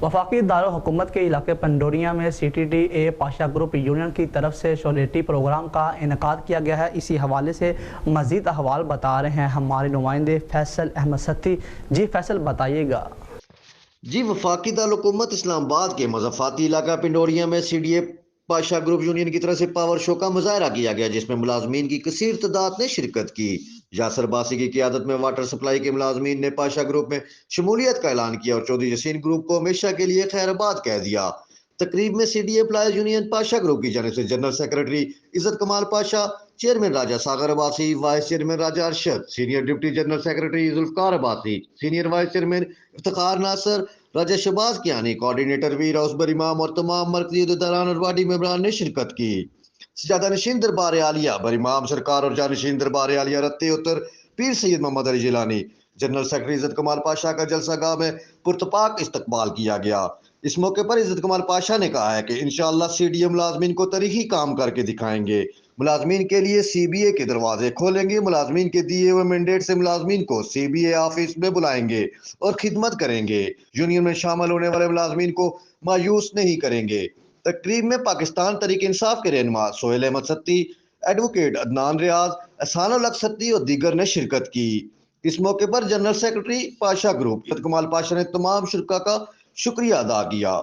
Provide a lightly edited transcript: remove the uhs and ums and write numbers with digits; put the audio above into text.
वफाकी दारुल-हुकूमत के इलाके पंडोरिया में CTDA पाशा ग्रुप यूनियन की तरफ से सोलिडरिटी प्रोग्राम का इनेकाद किया गया है। इसी हवाले से मज़ीद अहवाल बता रहे हैं हमारे नुमाइंदे फैसल अहमद सत्ती। जी फैसल, बताइएगा। जी, वफाकी दारुल-हुकूमत इस्लामाबाद के मज़ाफ़ाती इलाका पिंडोरिया में CDA पाशा ग्रुप यूनियन की तरफ से पावर शो का मुजाहरा किया गया, जिसमें मुलाजमीन की कसीर तादाद ने शिरकत की। यासर बासी की क़ियादत में वाटर सप्लाई के मुलाजमीन ने पाशा ग्रुप में शमूलियत का ऐलान किया और चौधरी जसीन ग्रुप को हमेशा के लिए खैराबाद कह दिया। तकरीब में CDA employees union Pasha group की जानिब से general secretary Izzat Kamal Pasha, chairman Raja Sagar Abbasi, vice chairman Raja Arshad, senior deputy general secretary Zulfiqar Abbasi, senior vice chairman Iftikhar Nasir, Raja Shahbaz Kiani, coordinator Veer औसबर इमाम और तमाम मरकजी उहदेदारान और वार्डी मेंबरान ने शिरकत की। सजादा नशीन दरबार आलिया बर इमाम सरकार और जानशीन दरबार आलिया रत्ते उत्तर पीर सैयद मोहम्मद अली जिलानी, जनरल सेक्रेटरी इज्जत कमाल पाशा का जलसागाह में पुरतपाक इस्तकबाल किया गया। इस मौके पर इज्जत कमाल पाशा ने कहा है कि इंशाअल्लाह CDA मुलाजमीन को तारीखी काम करके दिखाएंगे। मुलाजमीन के लिए CBA के दरवाजे खोलेंगे। मुलाजमीन के दिए हुए मैंडेट से मुलाजमीन को CBA ऑफिस में बुलाएंगे और खिदमत करेंगे। यूनियन में शामिल होने वाले मुलाजमीन को मायूस नहीं करेंगे। तकरीब में पाकिस्तान तहरीक इंसाफ के रहनुमा सोहेल अहमद सत्ती, एडवोकेट अदनान रियाज, एहसानुल हक सत्ती और दीगर ने शिरकत की। इस मौके पर जनरल सेक्रेटरी पाशा ग्रुप इज्जत कमाल पाशा ने तमाम शुरका का शुक्रिया अदा किया।